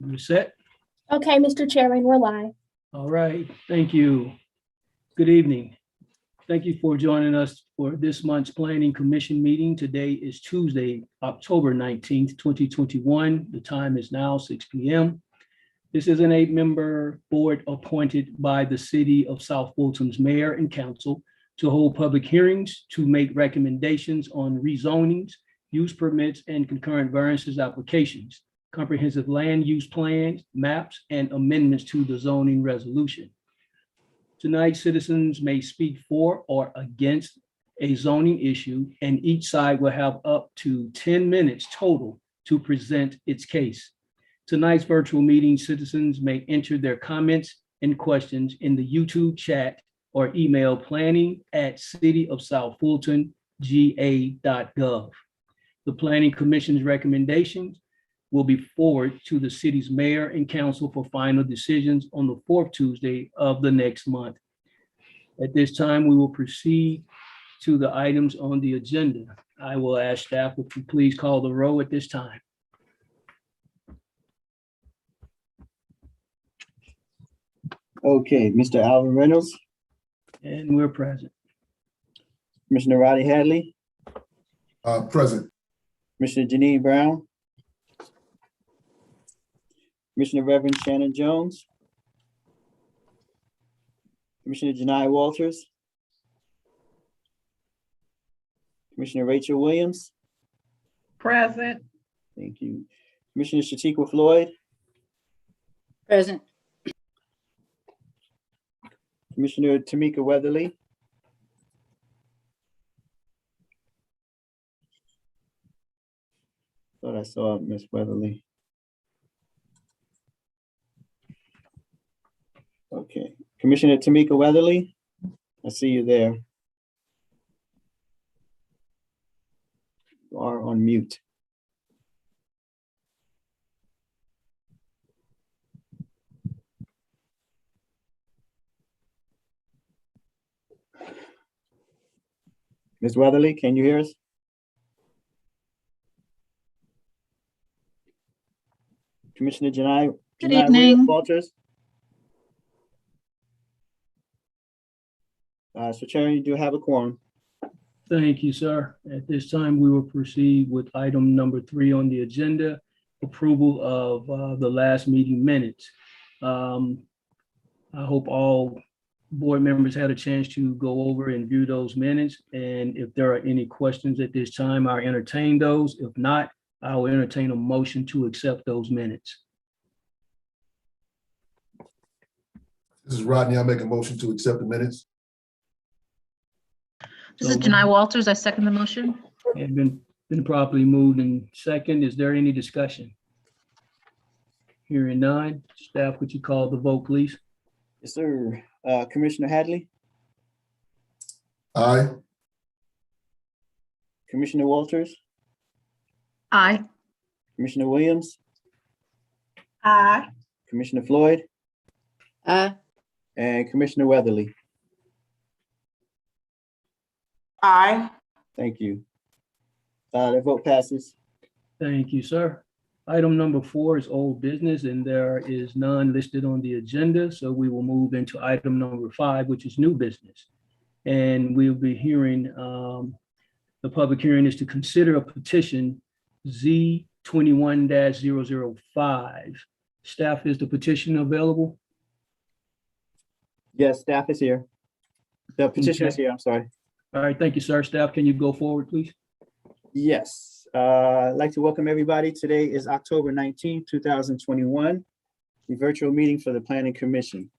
You set? Okay, Mr. Chairman, we're live. All right, thank you. Good evening. Thank you for joining us for this month's Planning Commission meeting. Today is Tuesday, October 19th, 2021. The time is now 6 p.m. This is an 8-member board appointed by the City of South Fulton's mayor and council to hold public hearings, to make recommendations on rezonings, use permits, and concurrent variances applications, comprehensive land use plans, maps, and amendments to the zoning resolution. Tonight, citizens may speak for or against a zoning issue, and each side will have up to 10 minutes total to present its case. Tonight's virtual meeting, citizens may enter their comments and questions in the YouTube chat or email planning@cityofsouthfultonga.gov. The Planning Commission's recommendations will be forwarded to the city's mayor and council for final decisions on the fourth Tuesday of the next month. At this time, we will proceed to the items on the agenda. I will ask staff, would you please call the roll at this time? Okay, Mr. Alvin Reynolds, And we're present. Commissioner Roddy Hadley, Present. Commissioner Janine Brown, Commissioner Reverend Shannon Jones, Commissioner Janai Walters, Commissioner Rachel Williams. Present. Thank you. Commissioner Shatika Floyd, Present. Commissioner Tamika Weatherly, thought I saw Miss Weatherly. Okay, Commissioner Tamika Weatherly, I see you there. You are on mute. Ms. Weatherly, can you hear us? Commissioner Janai Good evening. Walters? So Chair, you do have a quorum. Thank you, sir. At this time, we will proceed with item number 3 on the agenda, approval of the last meeting minutes. I hope all board members had a chance to go over and view those minutes. And if there are any questions at this time, I'll entertain those. If not, I will entertain a motion to accept those minutes. This is Rodney. I'll make a motion to accept the minutes. This is Janai Walters. I second the motion. It's been properly moved and second. Is there any discussion? Hearing none. Staff, would you call the vote, please? Yes, sir. Commissioner Hadley, Aye. Commissioner Walters, Aye. Commissioner Williams, Aye. Commissioner Floyd, Aye. and Commissioner Weatherly. Aye. Thank you. The vote passes. Thank you, sir. Item number 4 is old business, and there is none listed on the agenda. So we will move into item number 5, which is new business. And we'll be hearing, the public hearing is to consider a petition Z21-005. Staff, is the petition available? Yes, staff is here. The petitioner is Okay. here, I'm sorry. All right, thank you, sir. Staff, can you go forward, please? Yes, I'd like to welcome everybody. Today is October 19th, 2021, the virtual meeting for the Planning Commission.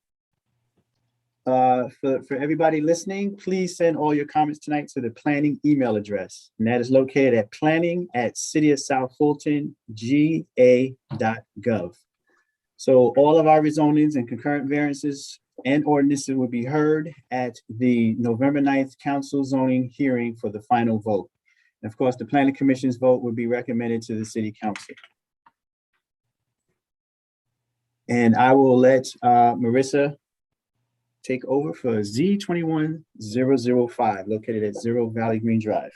For everybody listening, please send all your comments tonight to the planning email address, and that is located at planning@cityofsouthfultonga.gov. So all of our rezonings and concurrent variances and ordinances will be heard at the November 9th council zoning hearing for the final vote. And of course, the Planning Commission's vote will be recommended to the City Council. And I will let Marissa take over for Z21-005, located at 0 Valley Green Drive.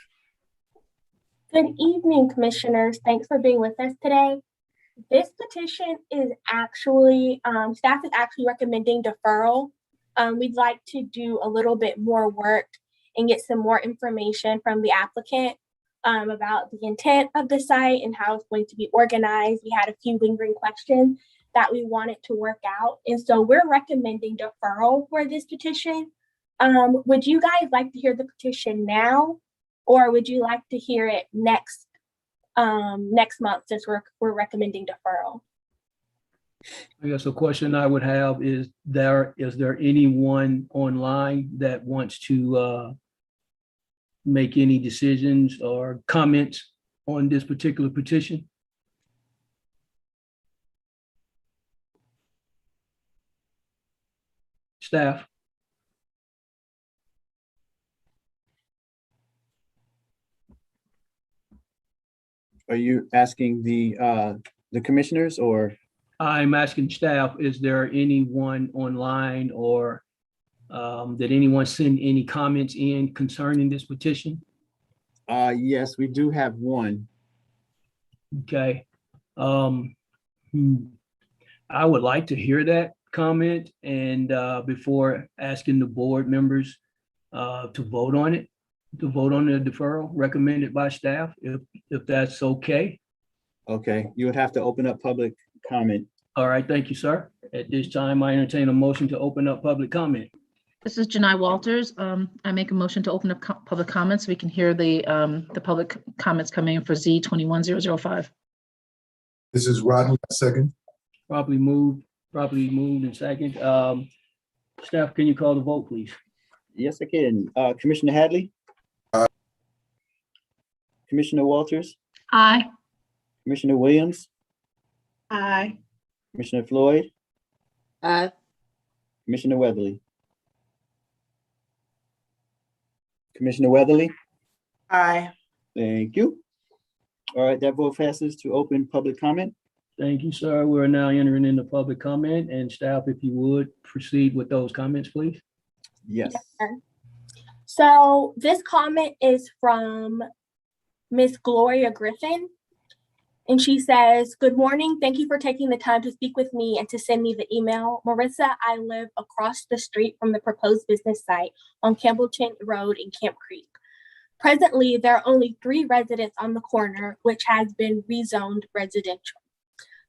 Good evening, commissioners. Thanks for being with us today. This petition is actually, staff is actually recommending deferral. We'd like to do a little bit more work and get some more information from the applicant about the intent of the site and how it's going to be organized. We had a few lingering questions that we wanted to work out. And so we're recommending deferral for this petition. Would you guys like to hear the petition now, or would you like to hear it next month, since we're recommending deferral? I guess a question I would have is there anyone online that wants to make any decisions or comments on this particular petition? Staff? Are you asking the commissioners or? I'm asking staff, is there anyone online or did anyone send any comments in concerning this petition? Yes, we do have one. Okay. I would like to hear that comment and before asking the board members to vote on it, to vote on the deferral recommended by staff, if that's okay. Okay, you would have to open up public comment. All right, thank you, sir. At this time, I entertain a motion to open up public comment. This is Janai Walters. I make a motion to open up public comments. We can hear the public comments coming in for Z 21005. This is Rodney, second. Properly moved and second. Staff, can you call the vote, please? Yes, I can. Commissioner Hadley? Aye. Commissioner Walters? Aye. Commissioner Williams? Aye. Commissioner Floyd? Aye. Commissioner Weatherly? Commissioner Weatherly? Aye. Thank you. All right, that vote passes to open public comment. Thank you, sir. We're now entering into public comment, and staff, if you would proceed with those comments, please. Yes. So this comment is from Miss Gloria Griffin. And she says, "Good morning. Thank you for taking the time to speak with me and to send me the email. Marissa, I live across the street from the proposed business site on Campbellton Road in Camp Creek. Presently, there are only 3 residents on the corner, which has been rezoned residential.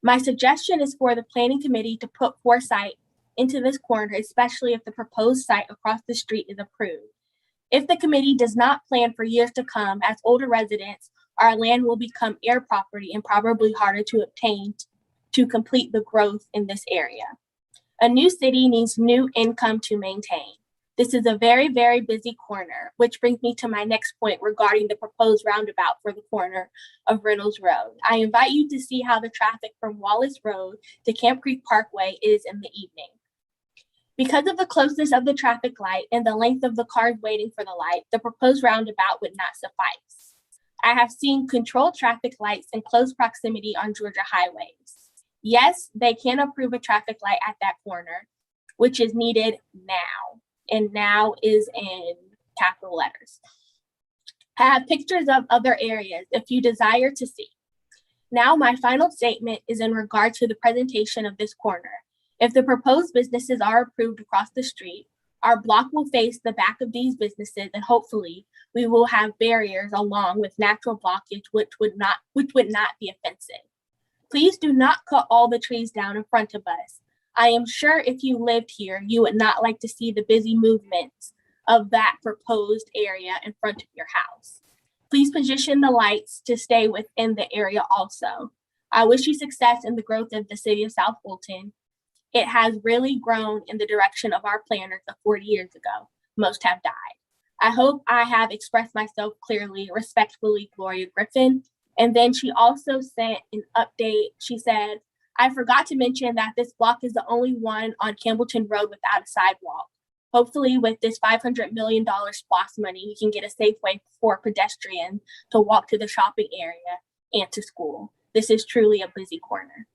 My suggestion is for the planning committee to put foresight into this corner, especially if the proposed site across the street is approved. If the committee does not plan for years to come, as older residents, our land will become air property and probably harder to obtain to complete the growth in this area. A new city needs new income to maintain. This is a very, very busy corner, which brings me to my next point regarding the proposed roundabout for the corner of Reynolds Road. I invite you to see how the traffic from Wallace Road to Camp Creek Parkway is in the evening. Because of the closeness of the traffic light and the length of the cars waiting for the light, the proposed roundabout would not suffice. I have seen controlled traffic lights in close proximity on Georgia highways. Yes, they can approve a traffic light at that corner, which is needed now, and now is in capital letters. I have pictures of other areas if you desire to see. Now, my final statement is in regard to the presentation of this corner. If the proposed businesses are approved across the street, our block will face the back of these businesses, and hopefully we will have barriers along with natural blockage, which would not be offensive. Please do not cut all the trees down in front of us. I am sure if you lived here, you would not like to see the busy movements of that proposed area in front of your house. Please position the lights to stay within the area also. I wish you success in the growth of the city of South Fulton. It has really grown in the direction of our planners of 40 years ago. Most have died. I hope I have expressed myself clearly. Respectfully, Gloria Griffin." And then she also sent an update. She said, "I forgot to mention that this block is the only one on Campbellton Road without a sidewalk. Hopefully with this $500 million SPOS money, we can get a safe way for pedestrians to walk to the shopping area and to school. This is truly a busy corner."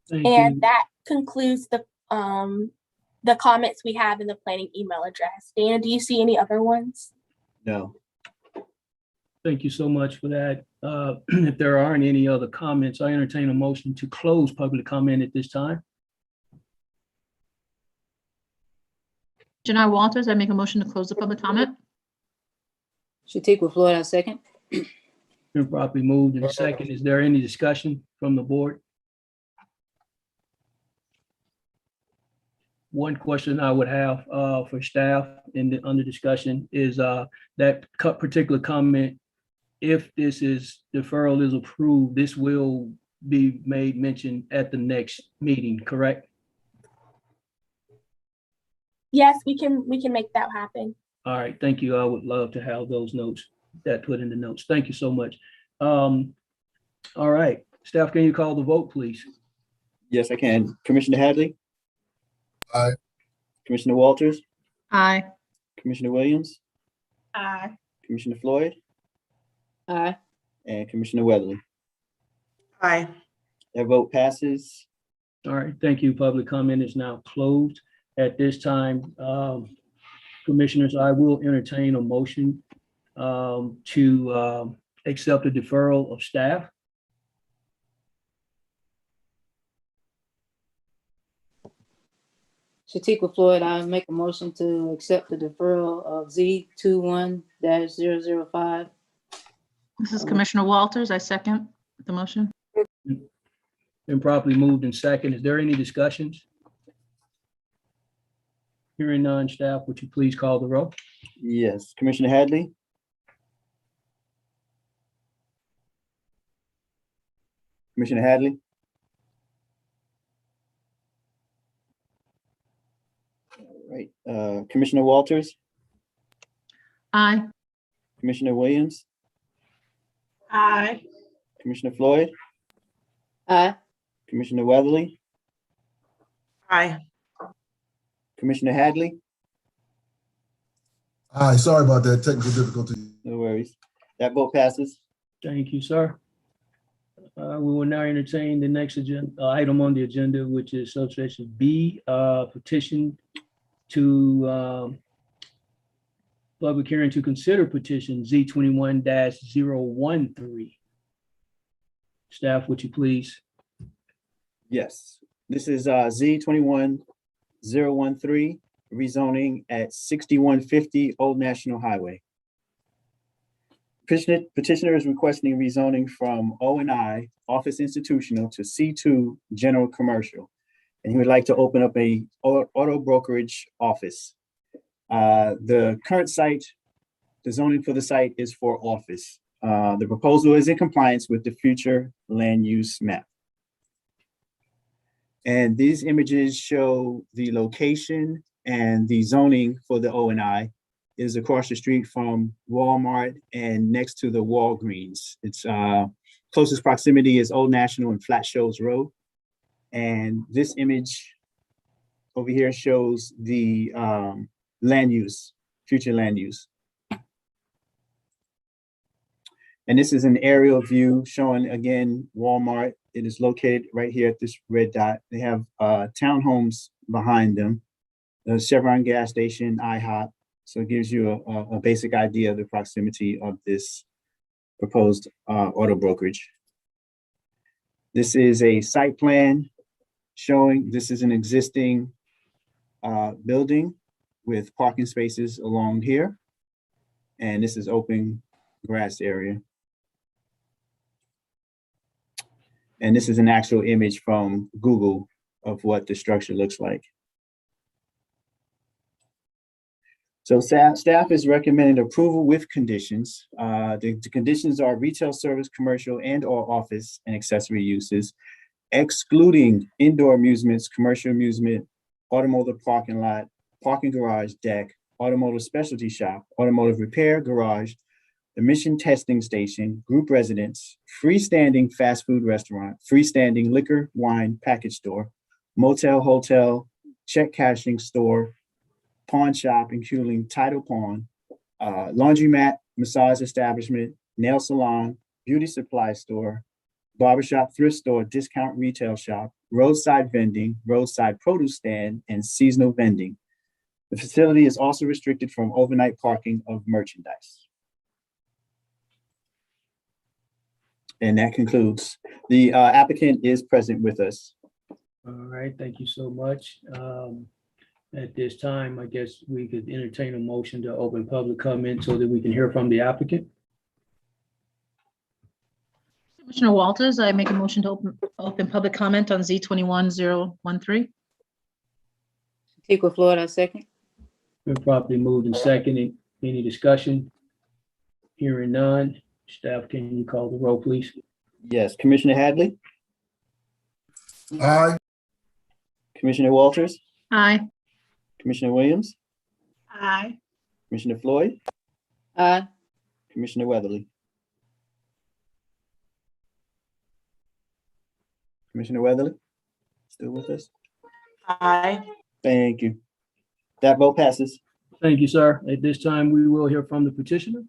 Thank And you. that concludes the comments we have in the planning email address. Dana, do you see any other ones? No. Thank you so much for that. If there aren't any other comments, I entertain a motion to close public comment at this time. Janai Walters, I make a motion to close the public comment. Shatiqua Floyd, I second. Been properly moved in second. Is there any discussion from the board? One question I would have for staff under discussion is that particular comment. If this deferral is approved, this will be made mention at the next meeting, correct? Yes, we can make that happen. All right, thank you. I would love to have those notes that put in the notes. Thank you so much. All right, staff, can you call the vote, please? Yes, I can. Commissioner Hadley? Aye. Commissioner Walters? Aye. Commissioner Williams? Aye. Commissioner Floyd? Aye. And Commissioner Weatherly. Aye. That vote passes. All right, thank you. Public comment is now closed. At this time, commissioners, I will entertain a motion to accept the deferral of staff. Shatiqua Floyd, I make a motion to accept the deferral of Z21-005. This is Commissioner Walters. I second the motion. Been properly moved in second. Is there any discussions? Hearing none, staff, would you please call the roll? Yes, Commissioner Hadley? Commissioner Hadley? All right, Commissioner Walters? Aye. Commissioner Williams? Aye. Commissioner Floyd? Aye. Commissioner Weatherly? Aye. Commissioner Hadley? Aye, sorry about that technical difficulty. No worries. That vote passes. Thank you, sir. We will now entertain the next agenda item on the agenda, which is subsection B, petition to public hearing to consider petition Z21-013. Staff, would you please? Yes, this is Z21-013, rezoning at 6150 Old National Highway. Petitioner is requesting rezoning from O&I, Office Institutional, to C2, General Commercial. And he would like to open up a auto brokerage office. The current site, the zoning for the site is for office. The proposal is in compliance with the future land use map. And these images show the location and the zoning for the O&I is across the street from Walmart and next to the Walgreens. Its closest proximity is Old National and Flat Shoals Road. And this image over here shows the land use, future land use. And this is an aerial view showing, again, Walmart. It is located right here at this red dot. They have townhomes behind them, the Chevron gas station, IHOP. So it gives you a basic idea of the proximity of this proposed auto brokerage. This is a site plan showing this is an existing building with parking spaces along here. And this is open grass area. And this is an actual image from Google of what the structure looks like. So staff is recommending approval with conditions. The conditions are retail service, commercial, and/or office and accessory uses, excluding indoor amusements, commercial amusement, automotive parking lot, parking garage, deck, automotive specialty shop, automotive repair garage, emission testing station, group residence, freestanding fast food restaurant, freestanding liquor, wine, package store, motel, hotel, check cashing store, pawn shop, including title pawn, laundromat, massage establishment, nail salon, beauty supply store, barbershop, thrift store, discount retail shop, roadside vending, roadside produce stand, and seasonal vending. The facility is also restricted from overnight parking of merchandise. And that concludes. The applicant is present with us. All right, thank you so much. At this time, I guess we could entertain a motion to open public comment so that we can hear from the applicant. Commissioner Walters, I make a motion to open public comment on Z 21013. Antigua, Florida, second. Been properly moved and seconded. Any discussion? Hearing none. Staff, can you call the roll, please? Yes, Commissioner Hadley, Aye. Commissioner Walters, Aye. Commissioner Williams, Aye. Commissioner Floyd, Aye. Commissioner Weatherly. Commissioner Weatherly, still with us? Aye. Thank you. That vote passes. Thank you, sir. At this time, we will hear from the petitioner.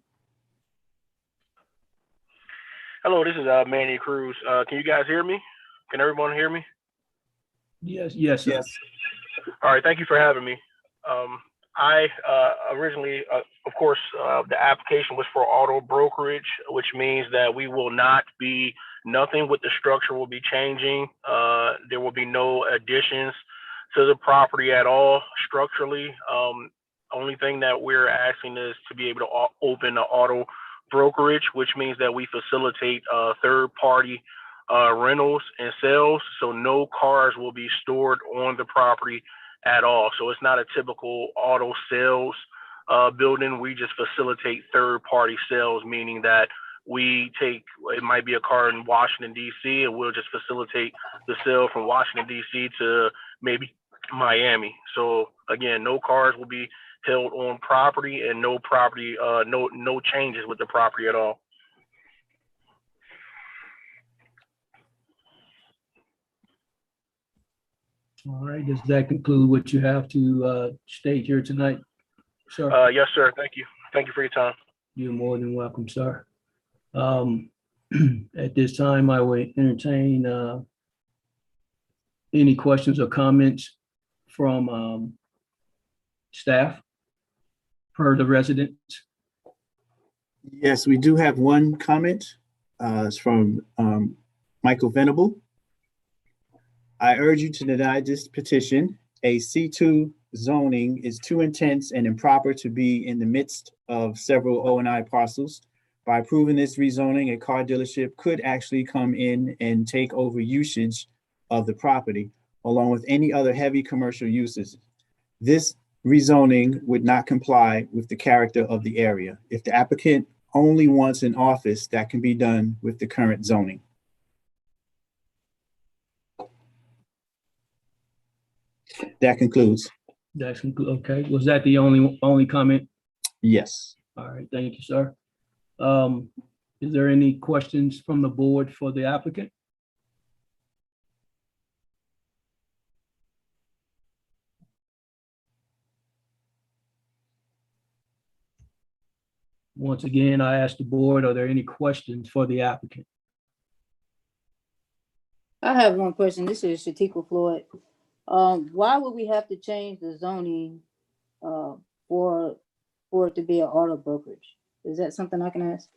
Hello, this is Manny Cruz. Can you guys hear me? Can everyone hear me? Yes, sir. Yes. All right, thank you for having me. I originally, of course, the application was for auto brokerage, which means that we will not be, nothing with the structure will be changing. There will be no additions to the property at all structurally. Only thing that we're asking is to be able to open an auto brokerage, which means that we facilitate third-party rentals and sales. So no cars will be stored on the property at all. So it's not a typical auto sales building. We just facilitate third-party sales, meaning that we take, it might be a car in Washington, D.C., and we'll just facilitate the sale from Washington, D.C. to maybe Miami. So again, no cars will be held on property, and no property, no changes with the property at all. All right, does that conclude what you have to state here tonight, sir? Yes, sir. Thank you. Thank you for your time. You're more than welcome, sir. At this time, I will entertain any questions or comments from staff per the residents. Yes, we do have one comment. It's from Michael Venable. I urge you to deny this petition. A C2 zoning is too intense and improper to be in the midst of several O&I parcels. By approving this rezoning, a car dealership could actually come in and take over usage of the property, along with any other heavy commercial uses. This rezoning would not comply with the character of the area. If the applicant only wants an office, that can be done with the current zoning. That concludes. Okay, was that the only comment? Yes. All right, thank you, sir. Is there any questions from the board for the applicant? Once again, I ask the board, are there any questions for the applicant? I have one question. This is Shatika Floyd. Why would we have to change the zoning for it to be an auto brokerage? Is that something I can ask?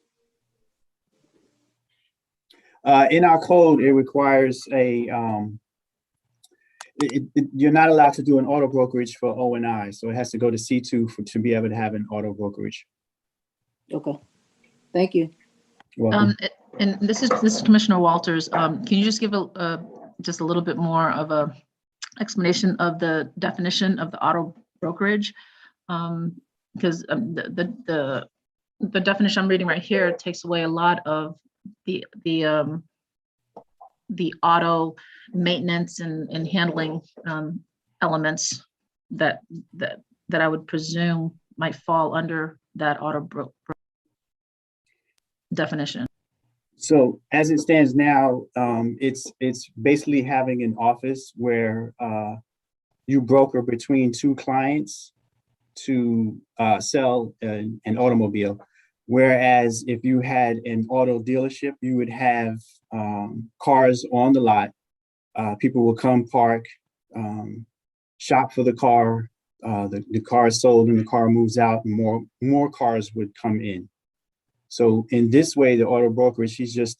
In our code, it requires a, you're not allowed to do an auto brokerage for O&I, so it has to go to C2 to be able to have an auto brokerage. Okay, thank you. You're welcome. And this is Commissioner Walters. Can you just give just a little bit more of a explanation of the definition of the auto brokerage? Because the definition I'm reading right here takes away a lot of the auto maintenance and handling elements that I would presume might fall under that auto definition. So as it stands now, it's basically having an office where you broker between two clients to sell an automobile. Whereas if you had an auto dealership, you would have cars on the lot. People will come park, shop for the car. The car is sold and the car moves out, and more cars would come in. So in this way, the auto brokerage, he's just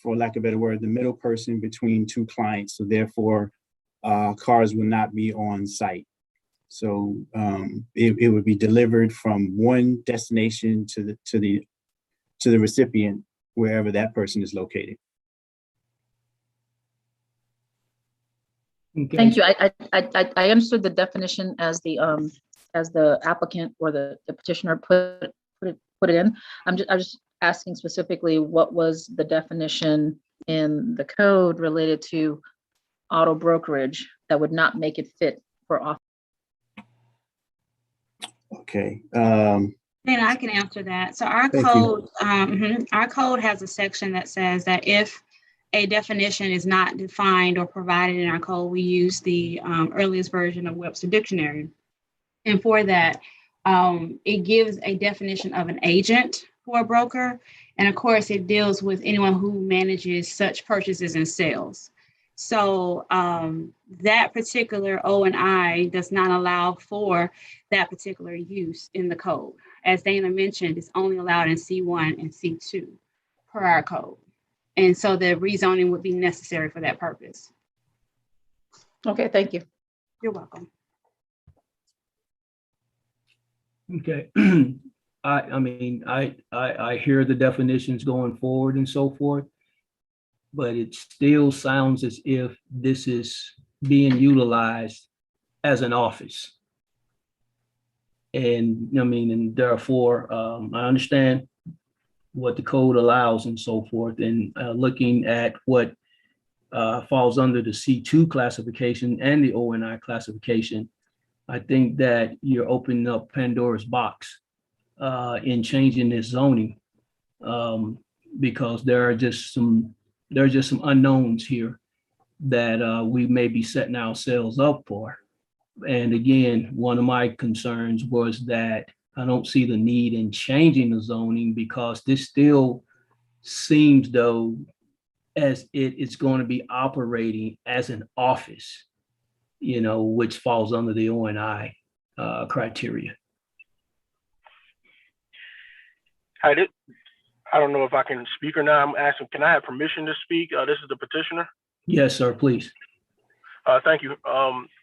for lack of a better word, the middle person between two clients. So therefore, cars will not be on site. So it would be delivered from one destination to the recipient, wherever that person is located. Okay. Thank you. I understood the definition as the applicant or the petitioner put it in. I'm just asking specifically, what was the definition in the code related to auto brokerage that would not make it fit for off? Okay. Dana, I can answer that. So our Thank you. code, our code has a section that says that if a definition is not defined or provided in our code, we use the earliest version of Webster Dictionary. And for that, it gives a definition of an agent for a broker. And of course, it deals with anyone who manages such purchases and sales. So that particular O&I does not allow for that particular use in the code. As Dana mentioned, it's only allowed in C1 and C2 per our code. And so the rezoning would be necessary for that purpose. Okay, thank you. You're welcome. Okay. I mean, I hear the definitions going forward and so forth, but it still sounds as if this is being utilized as an office. And I mean, and therefore, I understand what the code allows and so forth, and looking at what falls under the C2 classification and the O&I classification, I think that you're opening up Pandora's box in changing this zoning, because there are just some unknowns here that we may be setting ourselves up for. And again, one of my concerns was that I don't see the need in changing the zoning, because this still seems though as it's going to be operating as an office, you know, which falls under the O&I criteria. I don't know if I can speak or not. I'm asking, can I have permission to speak? This is the petitioner. Yes, sir, please. Thank you.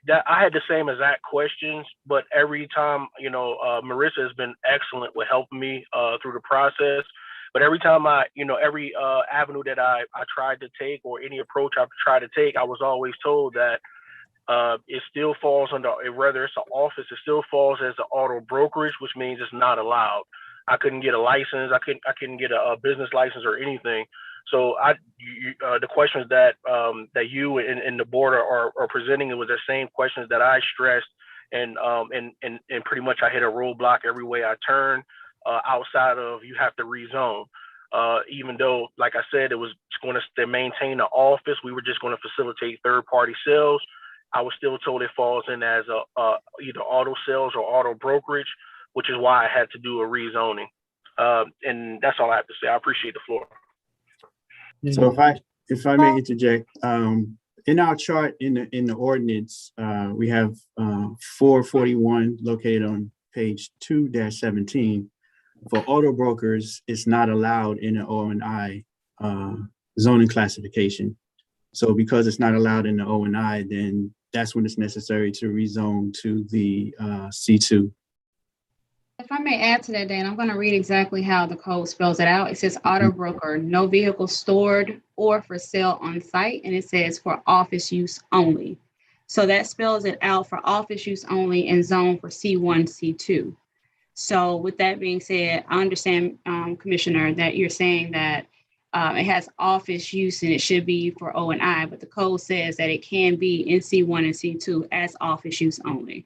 That I had the same exact questions, but every time, you know, Marissa has been excellent with helping me through the process. But every time every avenue that I tried to take, or any approach I've tried to take, I was always told that it still falls under, whether it's an office, it still falls as an auto brokerage, which means it's not allowed. I couldn't get a license. I couldn't get a business license or anything. So the questions that you and the board are presenting, it was the same questions that I stressed, and pretty much I hit a roadblock every way I turn, outside of you have to rezone. Even though, like I said, it was going to maintain the office, we were just going to facilitate third-party sales. I was still told it falls in as either auto sales or auto brokerage, which is why I had to do a rezoning. And that's all I have to say. I appreciate the floor. So if I may interject, in our chart in the ordinance, we have 441 located on page 2-17. For auto brokers, it's not allowed in the O&I zoning classification. So because it's not allowed in the O&I, then that's when it's necessary to rezone to the C2. If I may add to that, Dan, I'm going to read exactly how the code spells it out. It says auto broker, no vehicle stored or for sale on site. And it says for office use only. So that spells it out for office use only and zone for C1, C2. So with that being said, I understand, Commissioner, that you're saying that it has office use and it should be for O&I, but the code says that it can be in C1 and C2 as office use only.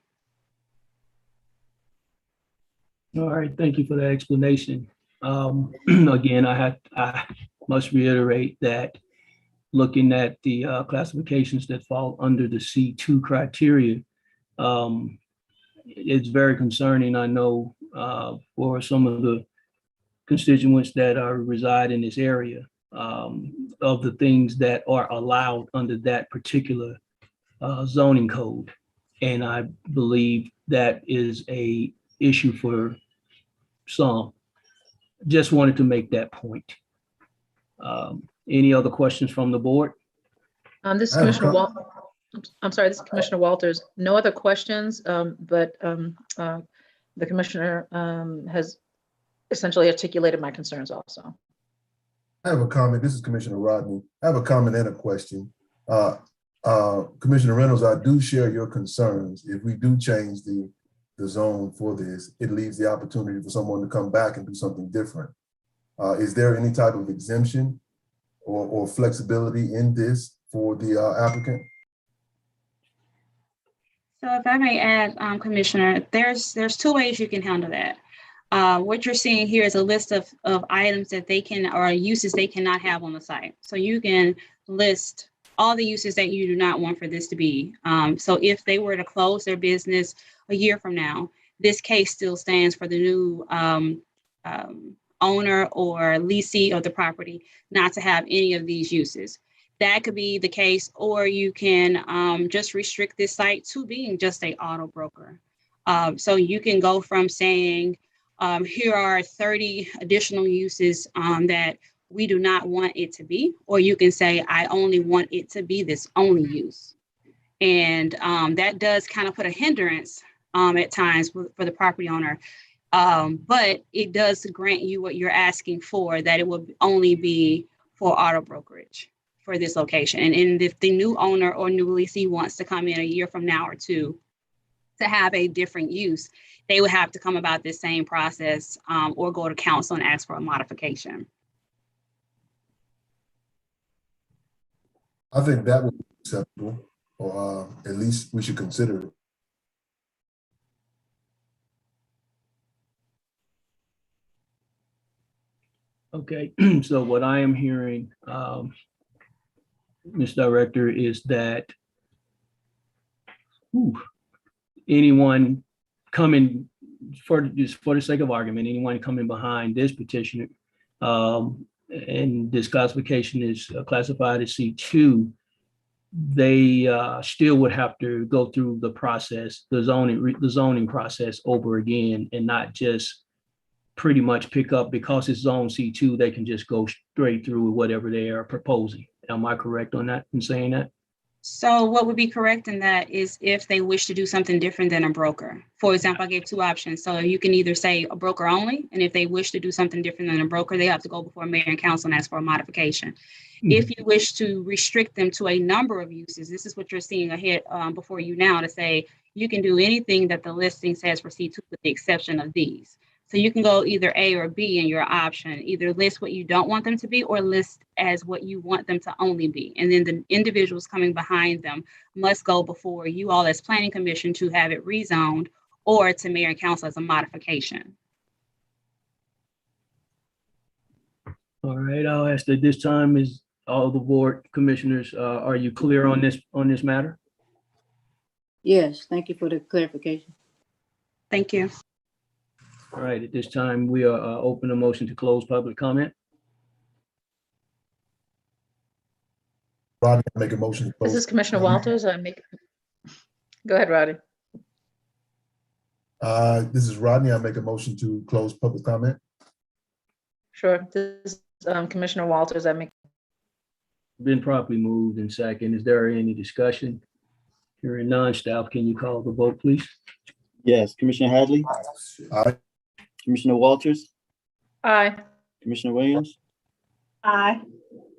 All right, thank you for that explanation. Again, I must reiterate that looking at the classifications that fall under the C2 criteria, it's very concerning, I know, for some of the constituents that reside in this area, of the things that are allowed under that particular zoning code. And I believe that is a issue for some. Just wanted to make that point. Any other questions from the board? This is I have a Commissioner com- Wal, I'm sorry, this is Commissioner Walters. No other questions, but the commissioner has essentially articulated my concerns also. I have a comment. This is Commissioner Rodney. I have a comment and a question. Commissioner Reynolds, I do share your concerns. If we do change the zone for this, it leaves the opportunity for someone to come back and do something different. Is there any type of exemption or flexibility in this for the applicant? So if I may add, Commissioner, there's two ways you can handle that. What you're seeing here is a list of items that they can, or uses they cannot have on the site. So you can list all the uses that you do not want for this to be. So if they were to close their business a year from now, this case still stands for the new owner or leasee of the property not to have any of these uses. That could be the case, or you can just restrict this site to being just a auto broker. So you can go from saying, here are 30 additional uses that we do not want it to be, or you can say, I only want it to be this only use. And that does kind of put a hindrance at times for the property owner. But it does grant you what you're asking for, that it will only be for auto brokerage for this location. And if the new owner or new leasee wants to come in a year from now or two to have a different use, they would have to come about this same process or go to council and ask for a modification. I think that would be acceptable, or at least we should consider it. Okay, so what I am hearing, Ms. Director, is that anyone coming, for the sake of argument, anyone coming behind this petitioner, and this classification is classified as C2, they still would have to go through the process, the zoning process over again, and not just pretty much pick up, because it's zone C2, they can just go straight through with whatever they are proposing. Am I correct on that in saying that? So what would be correct in that is if they wish to do something different than a broker. For example, I gave two options. So you can either say a broker only, and if they wish to do something different than a broker, they have to go before mayor and council and ask for a modification. If you wish to restrict them to a number of uses, this is what you're seeing ahead before you now, to say you can do anything that the listing says for C2 with the exception of these. So you can go either A or B in your option, either list what you don't want them to be or list as what you want them to only be. And then the individuals coming behind them must go before you all as planning commission to have it rezoned, or to mayor and council as a modification. All right, I'll ask that this time, is all the board commissioners, are you clear on this matter? Yes, thank you for the clarification. Thank you. All right, at this time, we are open a motion to close public comment. Rodney, I make a motion. to This close. is Commissioner Walters. Go ahead, Rodney. This is Rodney. I make a motion to close public comment. Sure. This is Commissioner Walters. Been properly moved and second. Is there any discussion? Hearing none, staff, can you call the vote, please? Yes, Commissioner Hadley, Aye. Commissioner Walters, Aye. Commissioner Williams, Aye.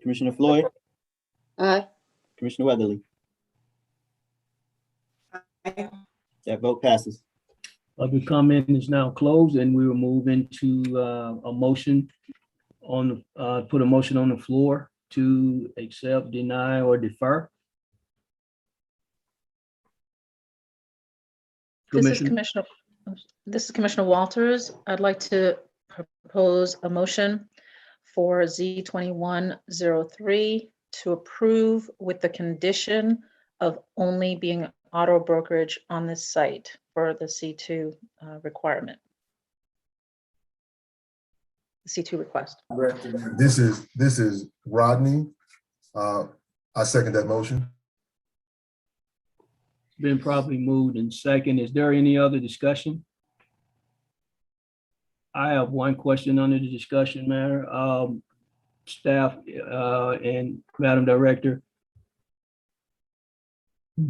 Commissioner Floyd, Aye. Commissioner Weatherly. Aye. That vote passes. Public comment is now closed, and we will move into a motion on, put a motion on the floor to accept, deny, or defer. This is Commissioner Walters. I'd like to propose a motion for Z2103 to approve with the condition of only being auto brokerage on this site for the C2 requirement. The C2 request. This is Rodney. I second that motion. Been properly moved and second. Is there any other discussion? I have one question under the discussion matter. staff and Madam Director,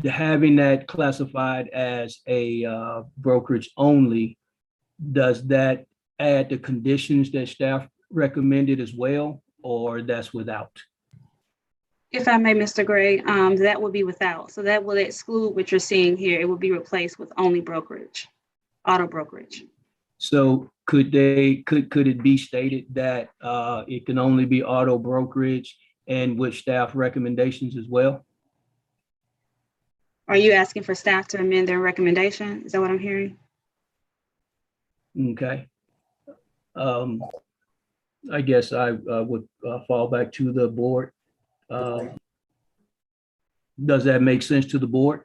having that classified as a brokerage only, does that add the conditions that staff recommended as well, or that's without? If I may, Mr. Gray, that would be without. So that will exclude what you're seeing here. It will be replaced with only brokerage, auto brokerage. So could it be stated that it can only be auto brokerage and with staff recommendations as well? Are you asking for staff to amend their recommendation? Is that what I'm hearing? Okay. I guess I would fall back to the board. Does that make sense to the board?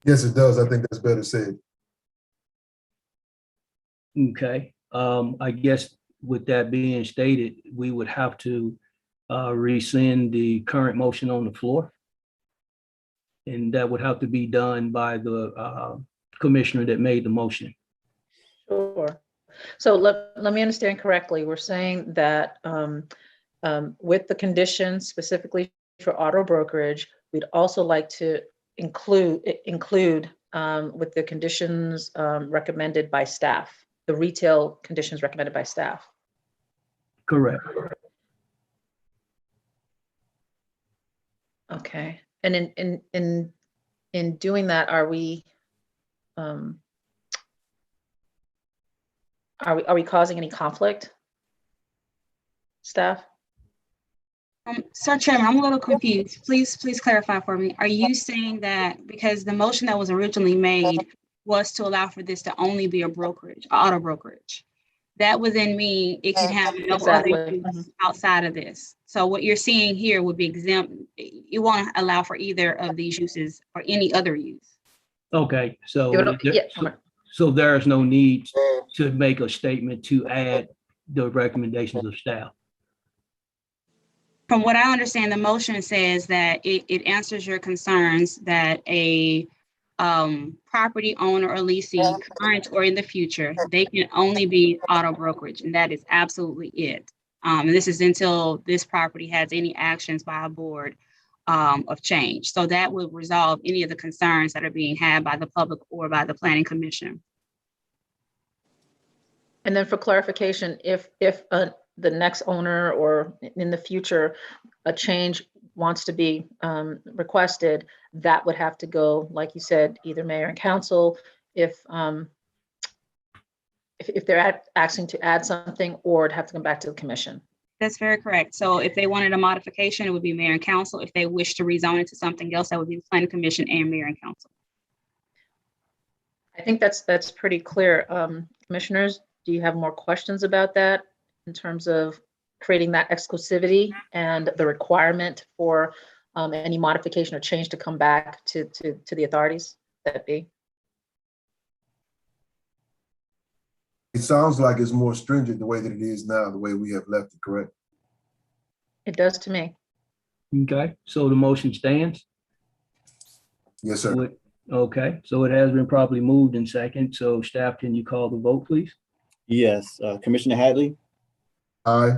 Yes, it does. I think that's better said. Okay. I guess with that being stated, we would have to rescind the current motion on the floor. And that would have to be done by the commissioner that made the motion. Sure. So let me understand correctly. We're saying that with the conditions specifically for auto brokerage, we'd also like to include with the conditions recommended by staff, the retail conditions recommended by staff. Correct. Okay. And in doing that, are we causing any conflict, staff? Sir Chairman, I'm a little confused. Please clarify for me. Are you saying that because the motion that was originally made was to allow for this to only be a brokerage, auto brokerage? That would then mean it can have no other use outside of this. So what you're seeing here would be exempt. You won't allow for either of these uses or any other use. Okay, so Yeah. so there is no need to make a statement to add the recommendations of staff. From what I understand, the motion says that it answers your concerns that a property owner or leasing, current or in the future, they can only be auto brokerage, and that is absolutely it. And this is until this property has any actions by a board of change. So that would resolve any of the concerns that are being had by the public or by the Planning Commission. And then for clarification, if the next owner or in the future, a change wants to be requested, that would have to go, like you said, either mayor and council, if they're asking to add something, or it'd have to come back to the commission. That's very correct. So if they wanted a modification, it would be mayor and council. If they wish to rezone it to something else, that would be the Planning Commission and mayor and council. I think that's pretty clear. Commissioners, do you have more questions about that in terms of creating that exclusivity and the requirement for any modification or change to come back to the authorities that be? It sounds like it's more stringent the way that it is now, the way we have left it, correct? It does to me. Okay, so the motion stands? Yes, sir. Okay, so it has been properly moved in second. So staff, can you call the vote, please? Yes, Commissioner Hadley, Aye.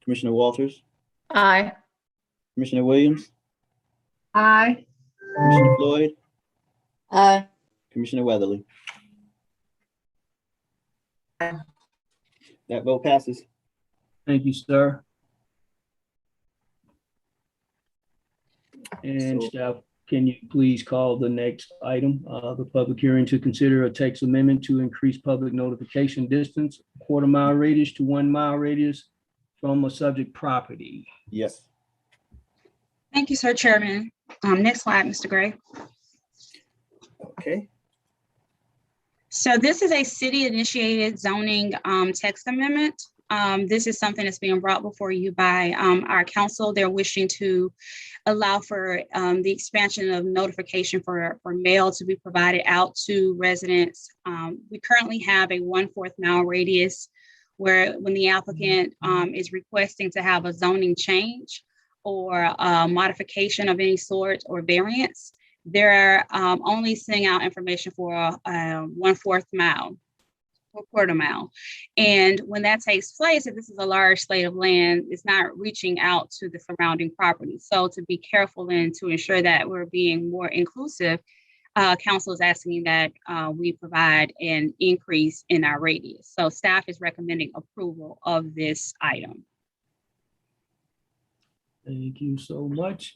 Commissioner Walters, Aye. Commissioner Williams, Aye. Commissioner Floyd, Aye. Commissioner Weatherly. That vote passes. Thank you, sir. And staff, can you please call the next item, the public hearing to consider a text amendment to increase public notification distance, quarter-mile radius to 1 mile radius from a subject property. Yes. Thank you, Sir Chairman. Next slide, Mr. Gray. Okay. So this is a city-initiated zoning text amendment. This is something that's being brought before you by our council. They're wishing to allow for the expansion of notification for mail to be provided out to residents. We currently have a 1/4 mile radius where when the applicant is requesting to have a zoning change or a modification of any sort or variance, they're only sending out information for 1/4 mile. or quarter mile. And when that takes place, if this is a large slate of land, it's not reaching out to the surrounding property. So to be careful and to ensure that we're being more inclusive, council is asking that we provide an increase in our radius. So staff is recommending approval of this item. Thank you so much.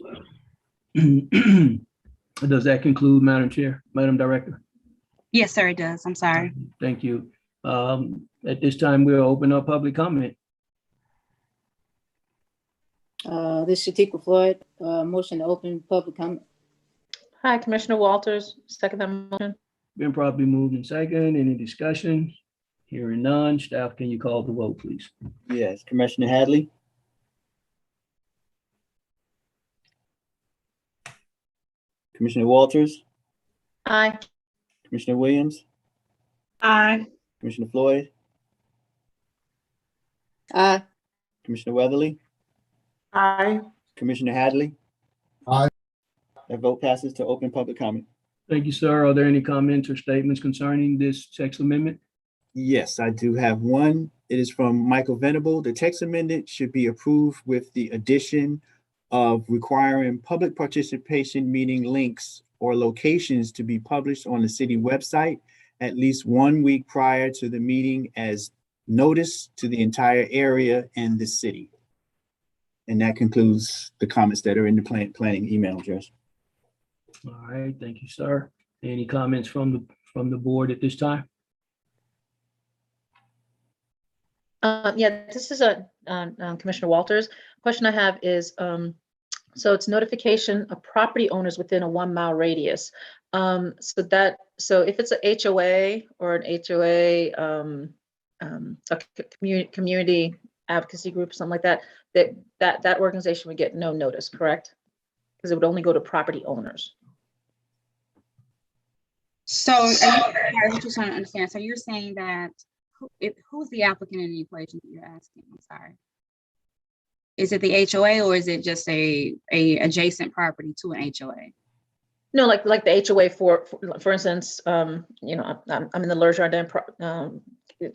Does that conclude, Madam Chair, Madam Director? Yes, sir, it does. I'm sorry. Thank you. At this time, we'll open up public comment. This is Shatika Floyd, motion to open public comment. Hi, Commissioner Walters, second that motion. Been properly moved in second. Any discussion? Hearing none. Staff, can you call the vote, please? Yes, Commissioner Hadley, Commissioner Walters, Aye. Commissioner Williams, Aye. Commissioner Floyd, Aye. Commissioner Weatherly, Aye. Commissioner Hadley. Aye. That vote passes to open public comment. Thank you, sir. Are there any comments or statements concerning this text amendment? Yes, I do have one. It is from Michael Venable. The text amendment should be approved with the addition of requiring public participation meeting links or locations to be published on the city website at least 1 week prior to the meeting as notice to the entire area and the city. And that concludes the comments that are in the planning email address. All right, thank you, sir. Any comments from the board at this time? Yeah, this is Commissioner Walters. Question I have is, so it's notification of property owners within a 1 mile radius. So if it's a HOA or an HOA, a community advocacy group, something like that, that organization would get no notice, correct? Because it would only go to property owners. So I just want to understand. So you're saying that who's the applicant in the equation that you're asking? I'm sorry. Is it the HOA or is it just a adjacent property to an HOA? No, like the HOA for instance, you know, I'm in the Le Jardin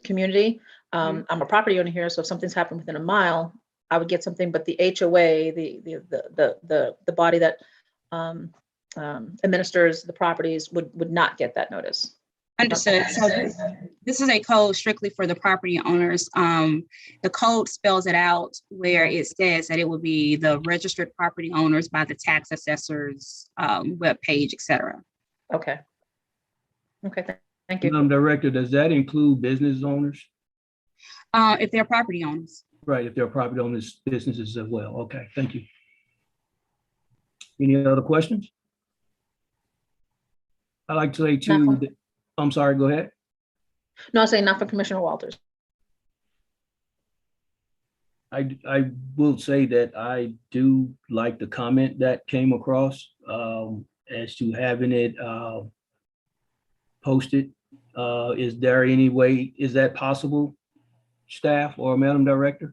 community. I'm a property owner here, so if something's happened within a mile, I would get something. But the HOA, the body that administers the properties would not get that notice. Understood. So this is a code strictly for the property owners. The code spells it out where it says that it will be the registered property owners by the tax assessor's webpage, et cetera. Okay. Okay, thank you. Madam Director, does that include business owners? If they're property owners. Right, if they're property owners, businesses as well. Okay, thank you. Any other questions? I'd like to say too, I'm sorry, go ahead. No, I'm saying not for Commissioner Walters. I will say that I do like the comment that came across as to having it posted. Is there any way, is that possible, staff or Madam Director?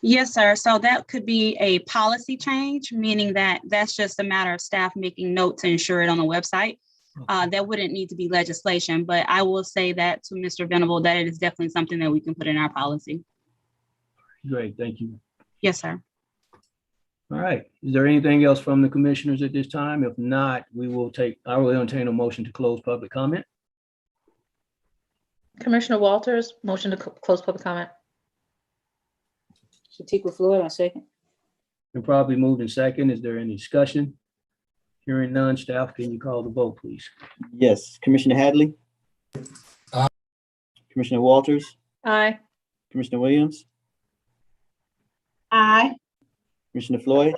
Yes, sir. So that could be a policy change, meaning that that's just a matter of staff making notes to ensure it on the website. That wouldn't need to be legislation, but I will say that to Mr. Venable that it is definitely something that we can put in our policy. Great, thank you. Yes, sir. All right, is there anything else from the commissioners at this time? If not, I will entertain a motion to close public comment. Commissioner Walters, motion to close public comment. Shatika Floyd, I second. Been probably moved in second. Is there any discussion? Hearing none, staff, can you call the vote, please? Yes, Commissioner Hadley. Aye. Commissioner Walters, Aye. Commissioner Williams, Aye. Commissioner Floyd,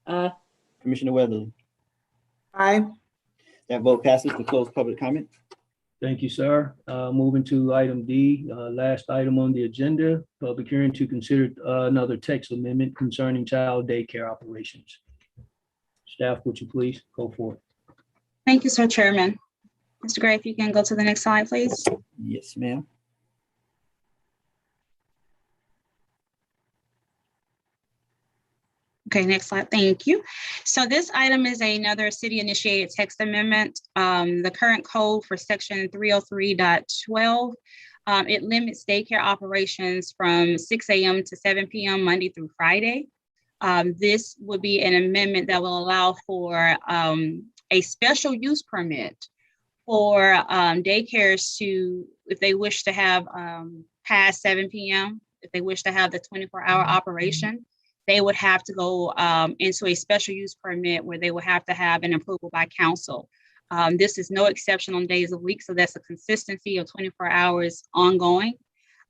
Aye. Commissioner Weatherly. Aye. That vote passes to close public comment. Thank you, sir. Moving to item D, last item on the agenda, public hearing to consider another text amendment concerning child daycare operations. Staff, would you please go for it? Thank you, sir, Chairman. Mr. Gray, if you can go to the next slide, please. Yes, ma'am. Okay, next slide. Thank you. So this item is another city-initiated text amendment. The current code for section 303.12 It limits daycare operations from 6 a.m. to 7 p.m. Monday through Friday. This would be an amendment that will allow for a special use permit for daycares to, if they wish to have past 7 p.m., if they wish to have the 24-hour operation, they would have to go into a special use permit where they would have to have an approval by council. This is no exception on days of the week, so that's a consistency of 24 hours ongoing.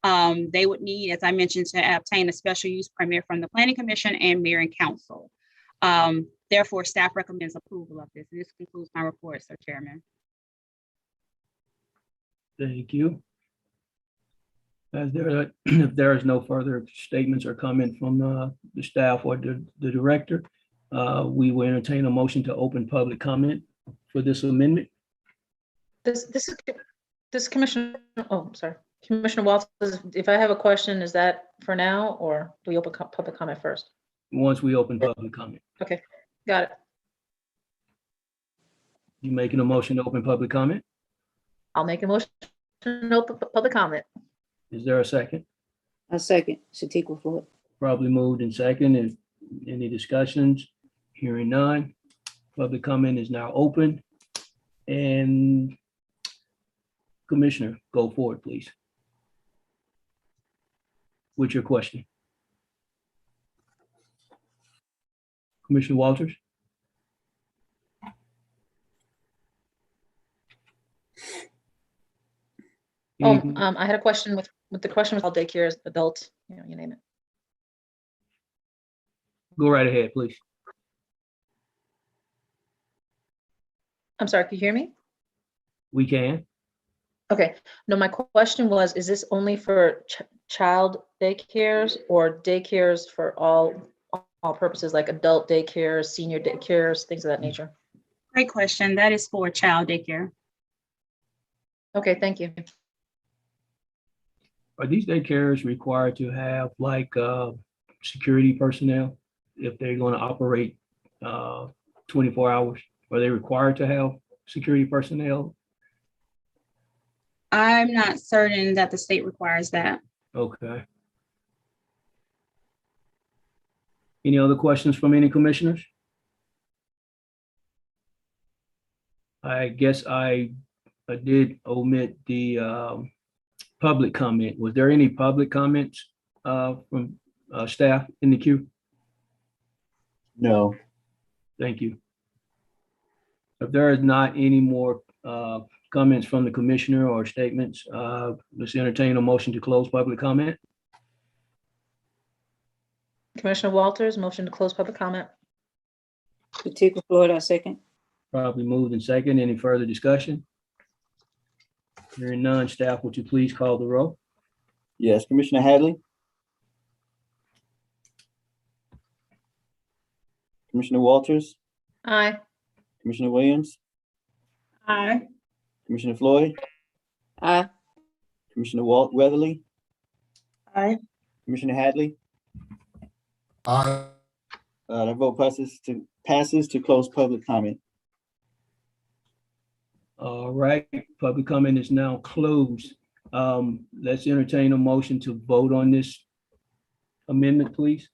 They would need, as I mentioned, to obtain a special use permit from the Planning Commission and Mayor and Council. Therefore, staff recommends approval of this. And this concludes my report, Sir Chairman. Thank you. If there is no further statements or comment from the staff or the director, we will entertain a motion to open public comment for this amendment. This Commissioner, oh, I'm sorry. Commissioner Walters, if I have a question, is that for now, or do we open public comment first? Once we open public comment, Okay, got it. you making a motion to open public comment? I'll make a motion to open public comment. Is there a second? A second, Shatiqua Floyd. Probably moved in second. Is any discussions? Hearing none. Public comment is now open. And Commissioner, go forward, please. What's your question? Commissioner Walters? I had a question with the question was all daycares, adults, you name it. Go right ahead, please. I'm sorry, can you hear me? We can. Okay, no, my question was, is this only for child daycares or daycares for all purposes, like adult daycares, senior daycares, things of that nature? Great question. That is for child daycare. Okay, thank you. Are these daycares required to have like security personnel if they're going to operate 24 hours? Are they required to have security personnel? I'm not certain that the state requires that. Okay. Any other questions from any commissioners? I guess I did omit the public comment. Was there any public comments from staff in the queue? No. Thank you. If there is not any more comments from the commissioner or statements, let's entertain a motion to close public comment. Commissioner Walters, motion to close public comment. Shatiqua Floyd, I second. Probably moved in second. Any further discussion? Hearing none, staff, would you please call the roll? Yes, Commissioner Hadley? Commissioner Walters? Aye. Commissioner Williams? Aye. Commissioner Floyd? Aye. Commissioner Weatherly? Aye. Commissioner Hadley? Aye. The vote passes to close public comment. All right, public comment is now closed. Let's entertain a motion to vote on this amendment, please.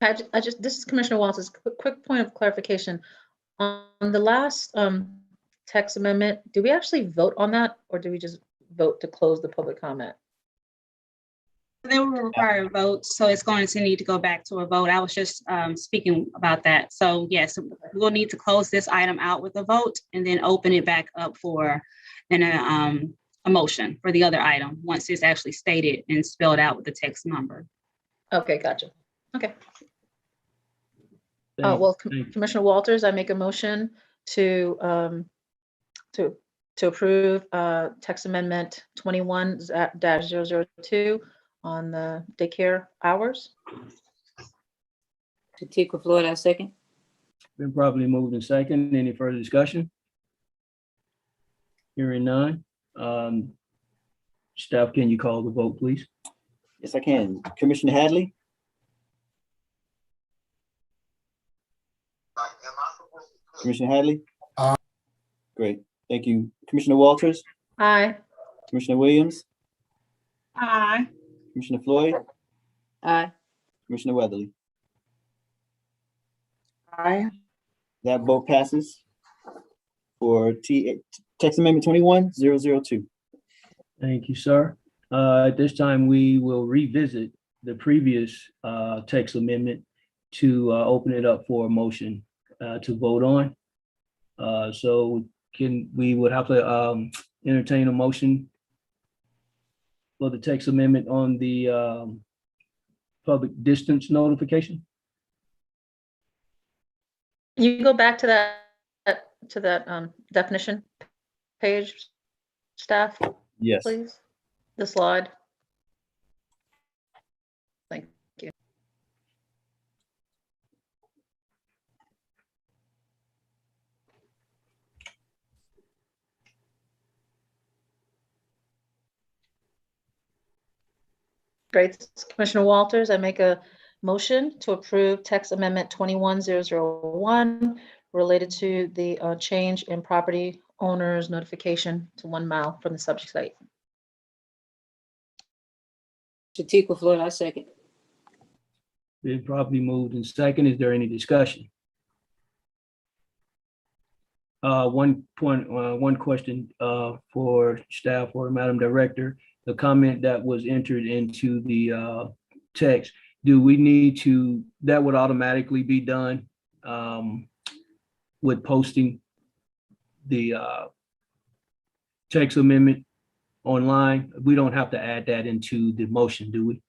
This is Commissioner Walters. Quick point of clarification. On the last text amendment, do we actually vote on that, or do we just vote to close the public comment? They will require a vote, so it's going to need to go back to a vote. I was just speaking about that. So yes, we'll need to close this item out with a vote and then open it back up for a motion for the other item once it's actually stated and spelled out with the text number. Okay, gotcha. Okay. Thank you. Commissioner Walters, I make a motion to approve text amendment 21-002 on the daycare hours. Shatiqua Floyd, I second. Been properly moved in second. Any further discussion? Hearing none. Staff, can you call the vote, please? Yes, I can. Commissioner Hadley? Commissioner Hadley? Aye. Great. Thank you. Commissioner Walters, Aye. Commissioner Williams, Aye. Commissioner Floyd, Aye. Commissioner Weatherly. Aye. That vote passes for text amendment 21-002. Thank you, sir. At this time, we will revisit the previous text amendment to open it up for a motion to vote on. So we would have to entertain a motion for the text amendment on the public distance notification. You go back to that definition page, staff, Yes. please, the slide. Thank you. Great. Commissioner Walters, I make a motion to approve text amendment 21001 related to the change in property owner's notification to 1 mile from the subject site. Shatiqua Floyd, I second. Been properly moved in second. Is there any discussion? One question for staff or Madam Director. The comment that was entered into the text, do we need to, that would automatically be done with posting the text amendment online? We don't have to add that into the motion, do we?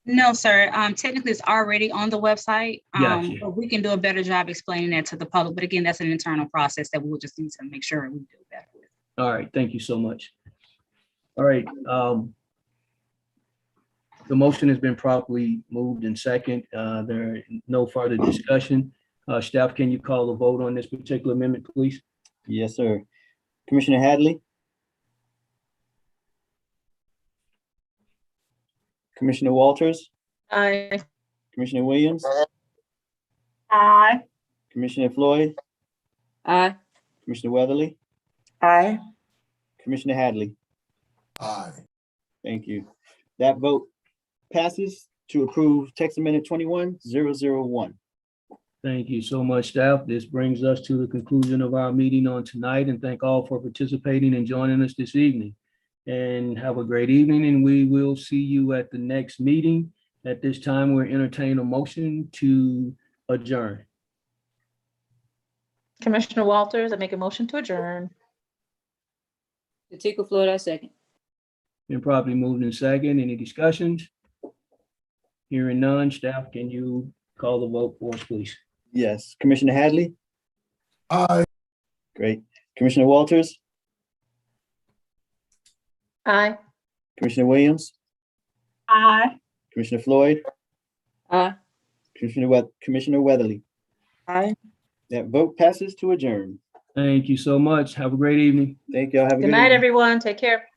No, sir. Technically, it's already on the website. Gotcha. But we can do a better job explaining that to the public. But again, that's an internal process that we'll just need to make sure we do that with. All right, thank you so much. All right. The motion has been properly moved in second. There no further discussion. Staff, can you call the vote on this particular amendment, please? Yes, sir. Commissioner Hadley, Commissioner Walters, Aye. Commissioner Williams, Aye. Commissioner Floyd, Aye. Commissioner Weatherly, Aye. Commissioner Hadley. Aye. Thank you. That vote passes to approve text amendment 21-001. Thank you so much, staff. This brings us to the conclusion of our meeting on tonight, and thank all for participating and joining us this evening. And have a great evening, and we will see you at the next meeting. At this time, we're entertaining a motion to adjourn. Commissioner Walters, I make a motion to adjourn. Shatiqua Floyd, I second. Been properly moved in second. Any discussions? Hearing none, staff, can you call the vote for us, please? Yes. Commissioner Hadley, Aye. great. Commissioner Walters, Aye. Commissioner Williams, Aye. Commissioner Floyd, Aye. Commissioner Weatherly. Aye. That vote passes to adjourn. Thank you so much. Have a great evening. Thank y'all. Have a Good good night, evening. everyone. Take care.